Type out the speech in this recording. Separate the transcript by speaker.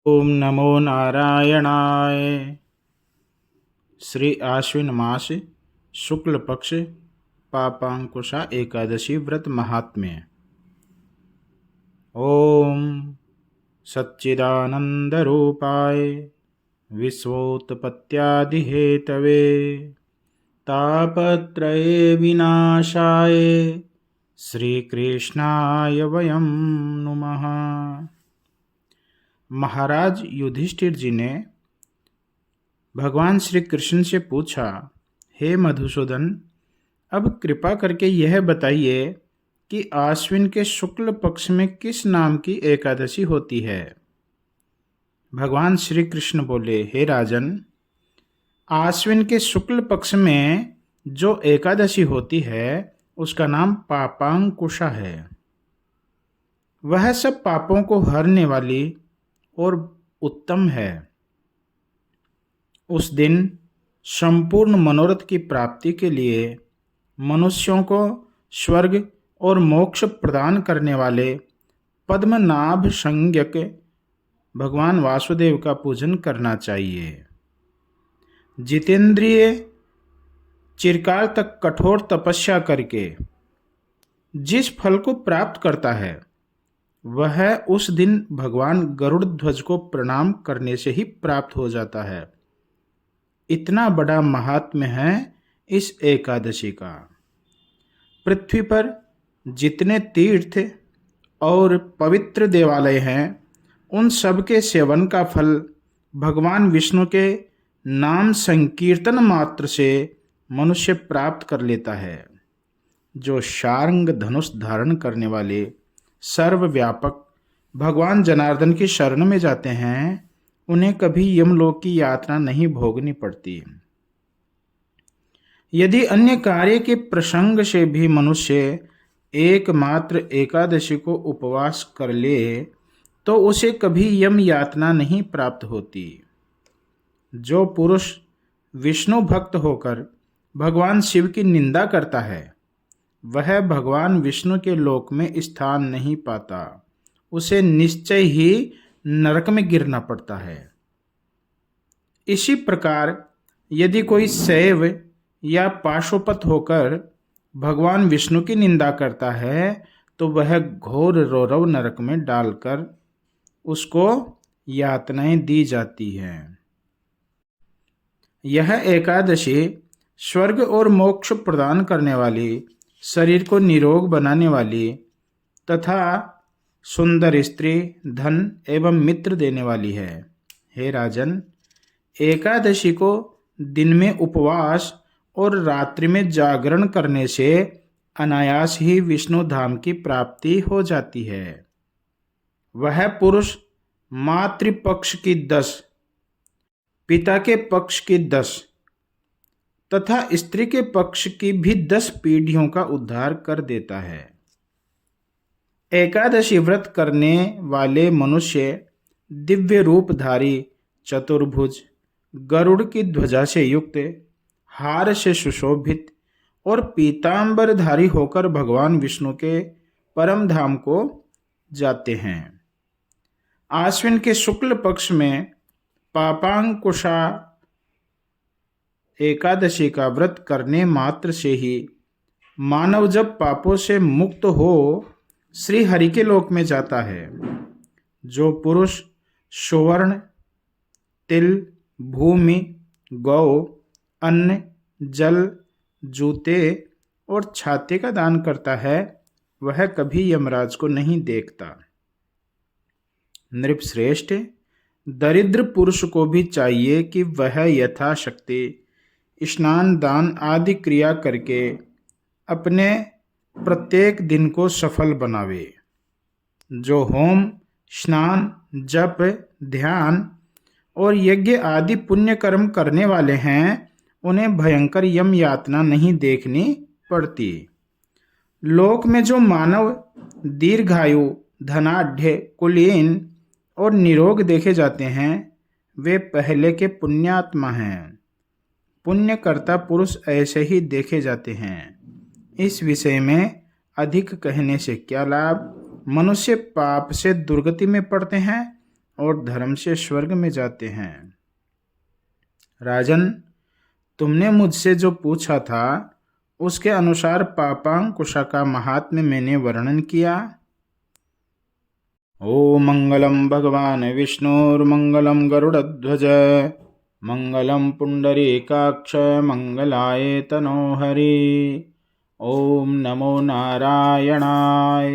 Speaker 1: ओम नमो नारायणाय। श्री आश्विन मास शुक्ल पक्ष पापांकुशा एकादशी व्रत महात्म्य। ओम सच्चिदानंद रूपाय विश्वोत्पत्त्यादि हेतवे तापत्रये विनाशाय श्री कृष्णाय वयं नुमः। महाराज युधिष्ठिर जी ने भगवान श्री कृष्ण से पूछा, हे मधुसूदन, अब कृपा करके यह बताइए कि आश्विन के शुक्ल पक्ष में किस नाम की एकादशी होती है। भगवान श्री कृष्ण बोले, हे राजन, आश्विन के शुक्ल पक्ष में जो एकादशी होती है उसका नाम पापांकुशा है। वह सब पापों को हरने वाली और उत्तम है। उस दिन संपूर्ण मनोरथ की प्राप्ति के लिए मनुष्यों को स्वर्ग और मोक्ष प्रदान करने वाले पद्मनाभ संज्ञक भगवान वासुदेव का पूजन करना चाहिए। जितेंद्रिय चिरकाल तक कठोर तपस्या करके जिस फल को प्राप्त करता है वह उस दिन भगवान गरुड़ ध्वज को प्रणाम करने से ही प्राप्त हो जाता है। इतना बड़ा महात्म्य है इस एकादशी का। पृथ्वी पर जितने तीर्थ और पवित्र देवालय हैं उन सब के सेवन का फल भगवान विष्णु के नाम संकीर्तन मात्र से मनुष्य प्राप्त कर लेता है। जो शार्ंग धनुष धारण करने वाले सर्वव्यापक भगवान जनार्दन की शरण में जाते हैं उन्हें कभी यमलोक की यात्रा नहीं भोगनी पड़ती। यदि अन्य कार्य के प्रसंग से भी मनुष्य एकमात्र एकादशी को उपवास कर ले तो उसे कभी यम यातना नहीं प्राप्त होती। जो पुरुष विष्णु भक्त होकर भगवान शिव की निंदा करता है वह भगवान विष्णु के लोक में स्थान नहीं पाता। उसे निश्चय ही नरक में गिरना पड़ता है। इसी प्रकार यदि कोई शैव या पाशुपत होकर भगवान विष्णु की निंदा करता है तो वह घोर रौरव नरक में डालकर उसको यातनाएं दी जाती हैं। यह एकादशी स्वर्ग और मोक्ष प्रदान करने वाली, शरीर को निरोग बनाने वाली तथा सुंदर स्त्री, धन एवं मित्र देने वाली है। हे राजन, एकादशी को दिन में उपवास और रात्रि में जागरण करने से अनायास ही विष्णु धाम की प्राप्ति हो जाती है। वह पुरुष मातृपक्ष की 10, पिता के पक्ष की 10 तथा स्त्री के पक्ष की भी 10 पीढ़ियों का उद्धार कर देता है। एकादशी व्रत करने वाले मनुष्य दिव्य रूपधारी, चतुर्भुज, गरुड़ की ध्वजा से युक्त, हार से सुशोभित और पीतांबरधारी होकर भगवान विष्णु के परम धाम को जाते हैं। आश्विन के शुक्ल पक्ष में पापांकुशा एकादशी का व्रत करने मात्र से ही मानव जब पापों से मुक्त हो श्री हरि के लोक में जाता है। जो पुरुष सुवर्ण, तिल, भूमि, गौ, अन्न, जल, जूते और छाते का दान करता है वह कभी यमराज को नहीं देखता। नृपश्रेष्ठ, दरिद्र पुरुष को भी चाहिए कि वह यथाशक्ति स्नान, दान आदि क्रिया करके अपने प्रत्येक दिन को सफल बनावे। जो होम, स्नान, जप, ध्यान और यज्ञ आदि पुण्य कर्म करने वाले हैं उन्हें भयंकर यम यातना नहीं देखनी पड़ती। लोक में जो मानव दीर्घायु, धनाढ्य, कुलीन और निरोग देखे जाते हैं वे पहले के पुण्यात्मा हैं। पुण्यकर्ता पुरुष ऐसे ही देखे जाते हैं। इस विषय में अधिक कहने से क्या लाभ। मनुष्य पाप से दुर्गति में पड़ते हैं और धर्म से स्वर्ग में जाते हैं। राजन, तुमने मुझसे जो पूछा था उसके अनुसार पापांकुशा का महात्म्य मैंने वर्णन किया। ओ मंगलम भगवान विष्णुर्मंगलम गरुड़ध्वज मंगलम पुंडरीकाक्ष मंगलाय तनोहरि। ओम नमो नारायणाय।